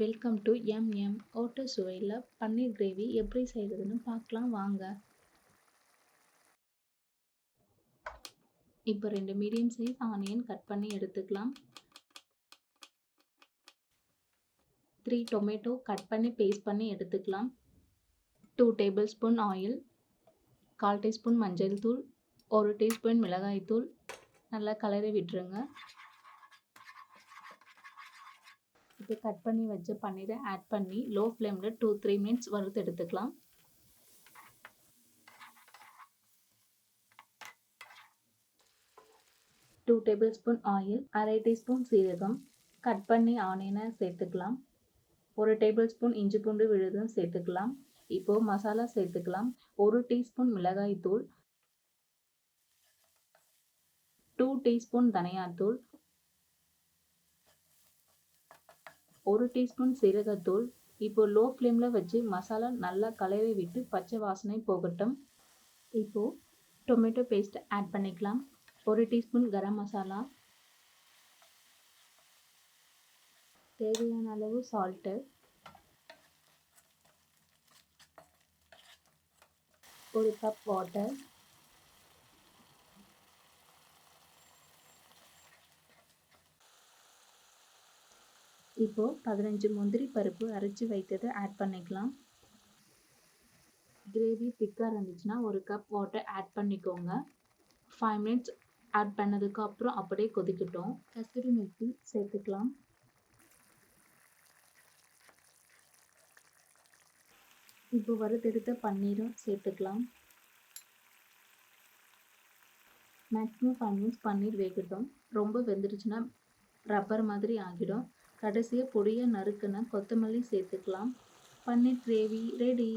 Welcome to MM ஓட்ட சுவையில் பன்னீர் gravy எப்படி செய்கிறதுன்னு பார்க்கலாம் வாங்க. இப்போ 2 மீடியம் சைஸ் ஆனியன் கட் பண்ணி எடுத்துக்கலாம். 3 டொமேட்டோ கட் பண்ணி பேஸ்ட் பண்ணி எடுத்துக்கலாம். 2 டேபிள் ஸ்பூன் ஆயில், 1/4 டீஸ்பூன் மஞ்சள் தூள், 1 டீஸ்பூன் மிளகாய் தூள் நல்லா கலரி விட்டுருங்க. இப்போ கட் பண்ணி வச்ச பன்னீரை ஆட் பண்ணி லோ ஃப்ளேமில் 2-3 மினிட்ஸ் வறுத்து எடுத்துக்கலாம். Two tablespoon oil, 1/2 teaspoon சீரகம், கட் பண்ணி ஆனியனை சேர்த்துக்கலாம். 1 டேபிள் ஸ்பூன் இஞ்சி பூண்டு விழுதும் சேர்த்துக்கலாம். இப்போது மசாலா சேர்த்துக்கலாம். 1 டீஸ்பூன் மிளகாய் தூள், 2 டீஸ்பூன் தனியாத்தூள், 1 டீஸ்பூன் சீரகத்தூள். இப்போ லோ ஃப்ளேமில் வச்சு மசாலா நல்லா கலரி விட்டு பச்சை வாசனை போகட்டும். இப்போது டொமேட்டோ பேஸ்ட் ஆட் பண்ணிக்கலாம். 1 டீஸ்பூன் கரம் மசாலா, தேவையான அளவு சால்ட்டு, 1 கப் வாட்டர், இப்போது 15 முந்திரி பருப்பு அரைச்சி வைத்ததை ஆட் பண்ணிக்கலாம். கிரேவி திக்காக இருந்துச்சுன்னா 1 கப் வாட்டர் ஆட் பண்ணிக்கோங்க. 5 மினிட்ஸ் ஆட் பண்ணதுக்கு அப்புறம் அப்படியே கொதிக்கட்டும். கஸ்தூரி மெத்தி சேர்த்துக்கலாம். இப்போ வறுத்தெடுத்த பன்னீரும் சேர்த்துக்கலாம். மேக்ஸிமம் 5 மினிட்ஸ் பன்னீர் வேகட்டும். ரொம்ப வெந்துடுச்சுன்னா ரப்பர் மாதிரி ஆகிடும். கடைசியாக பொடியாக நறுக்குன கொத்தமல்லி சேர்த்துக்கலாம். பன்னீர் கிரேவி ரெடி.